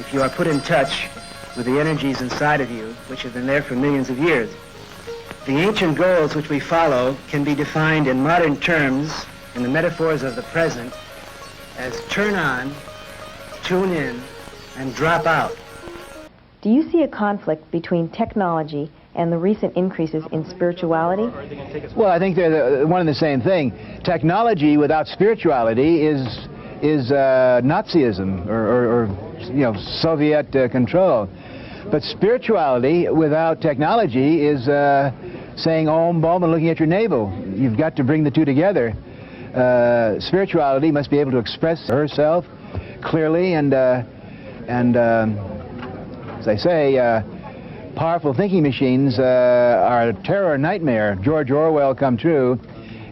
if you are put in touch with the energies inside of you, which have been there for millions of years. The ancient goals which we follow can be defined in modern terms, in the metaphors of the present, as turn on, tune in, and drop out. Do you see a conflict between technology and the recent increases in spirituality? Well, I think they're one and the same thing. Technology without spirituality is Nazism or Soviet control. But spirituality without technology is saying Om Bom and looking at your navel. You've got to bring the two together. Spirituality must be able to express herself clearly and as I say, powerful thinking machines are a terror nightmare. George Orwell come true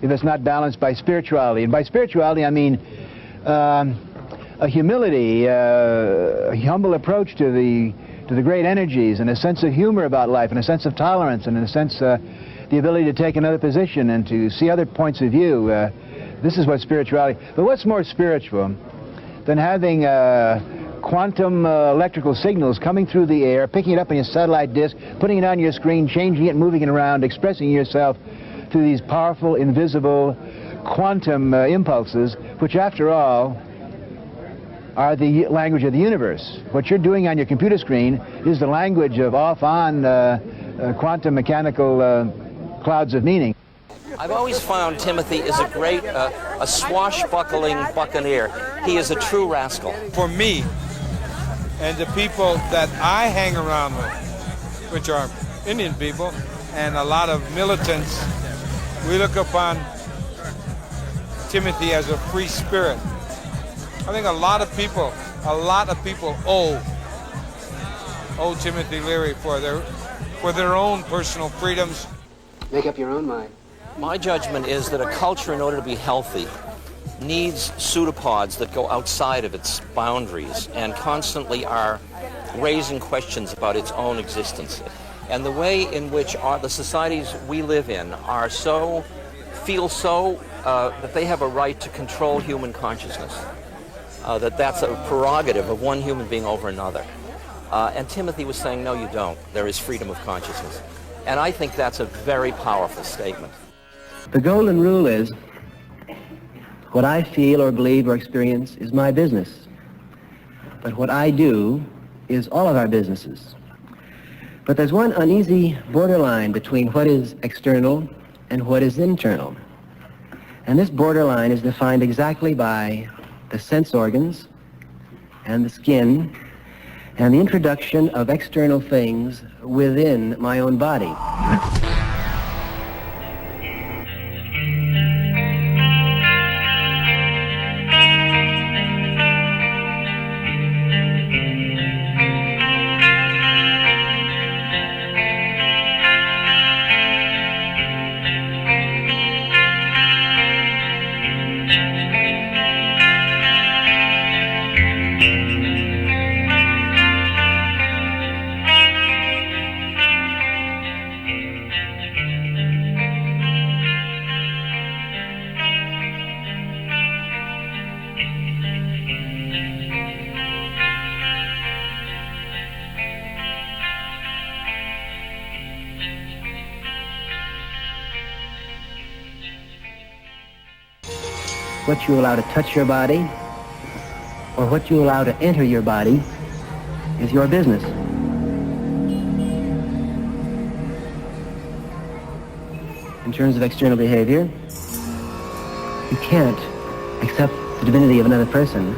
if it's not balanced by spirituality. And by spirituality, I mean a humility, a humble approach to the great energies, and a sense of humor about life, and a sense of tolerance, and in a sense the ability to take another position and to see other points of view. This is what spirituality. But what's more spiritual than having quantum electrical signals coming through the air, picking it up on your satellite disk, putting it on your screen, changing it, moving it around, expressing yourself through these powerful, invisible quantum impulses, which after all are the language of the universe. What you're doing on your computer screen is the language of off-on quantum mechanical clouds of meaning. I've always found Timothy is a great, a swashbuckling buccaneer. He is a true rascal. For me, and the people that I hang around with, which are Indian people and a lot of militants, we look upon Timothy as a free spirit. I think a lot of people owe Timothy Leary for their own personal freedoms. Make up your own mind. My judgment is that a culture, in order to be healthy, needs pseudopods that go outside of its boundaries and constantly are raising questions about its own existence. And the way in which the societies we live in are feel that they have a right to control human consciousness, that's a prerogative of one human being over another. And Timothy was saying, no, you don't. There is freedom of consciousness. And I think that's a very powerful statement. The golden rule is, what I feel or believe or experience is my business. But what I do is all of our businesses. But there's one uneasy borderline between what is external and what is internal. And this borderline is defined exactly by the sense organs and the skin and the introduction of external things within my own body. What you allow to touch your body or what you allow to enter your body is your business. In terms of external behavior, you can't accept the divinity of another person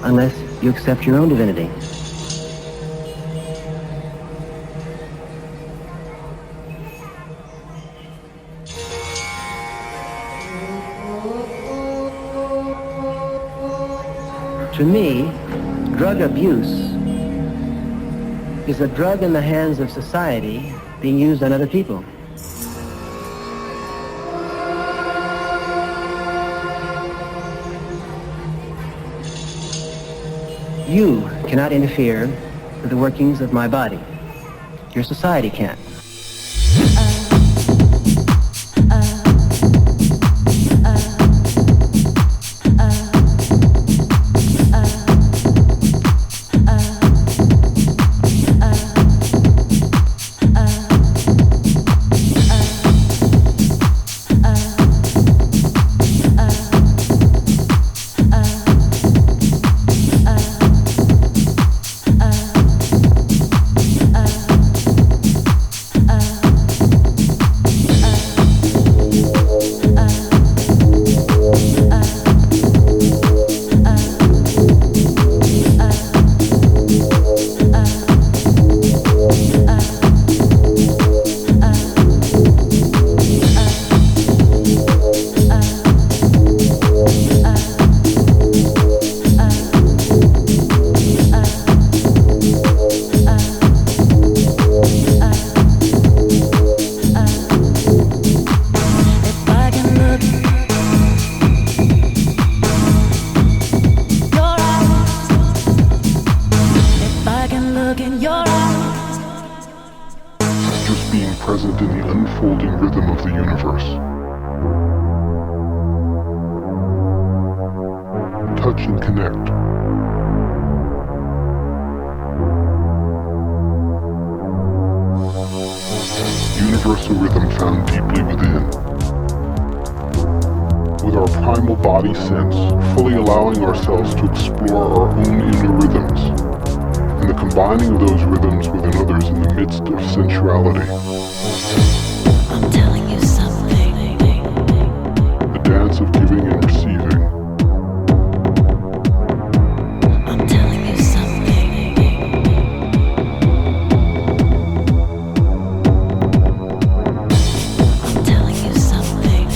unless you accept your own divinity. To me, drug abuse is a drug in the hands of society being used on other people. You cannot interfere with the workings of my body. Your society can't. look in your eyes. Just being present in the unfolding rhythm of the universe. Touch and connect. Universal rhythm found deeply within. With our primal body sense, fully allowing ourselves to explore our own inner rhythms, and the combining of those rhythms with another's in the midst of sensuality. I'm telling you something. The dance of giving and receiving. I'm telling you something. I'm telling you something.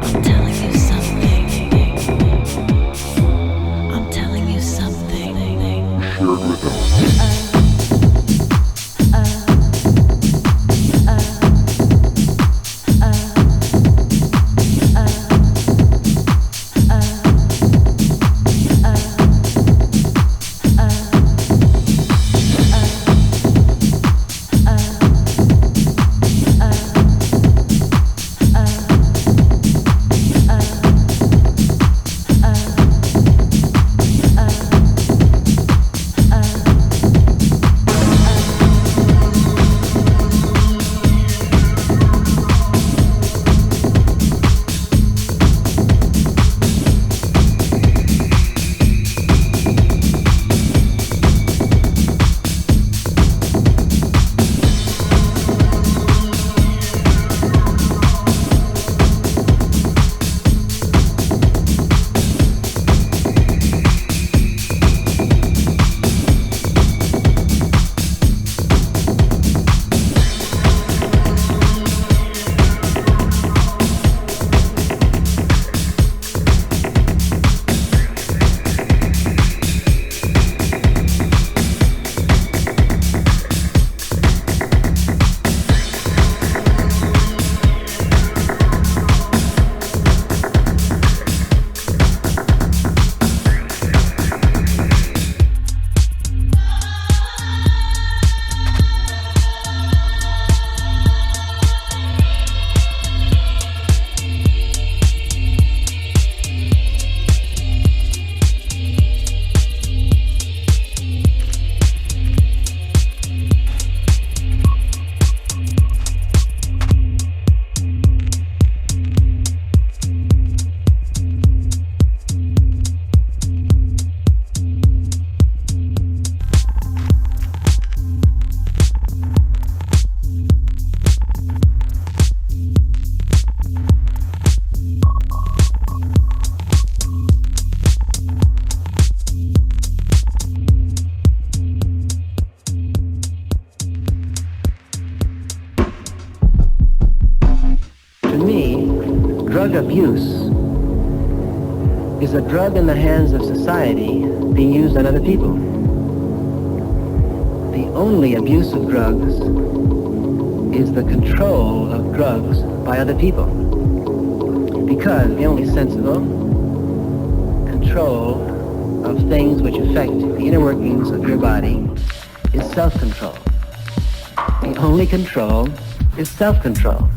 I'm telling you something. I'm telling you something. Shared rhythm. To me, drug abuse is a drug in the hands of society being used on other people. The only abuse of drugs is the control of drugs by other people. Because the only sensible control of things which affect the inner workings of your body is self-control. The only control is self-control.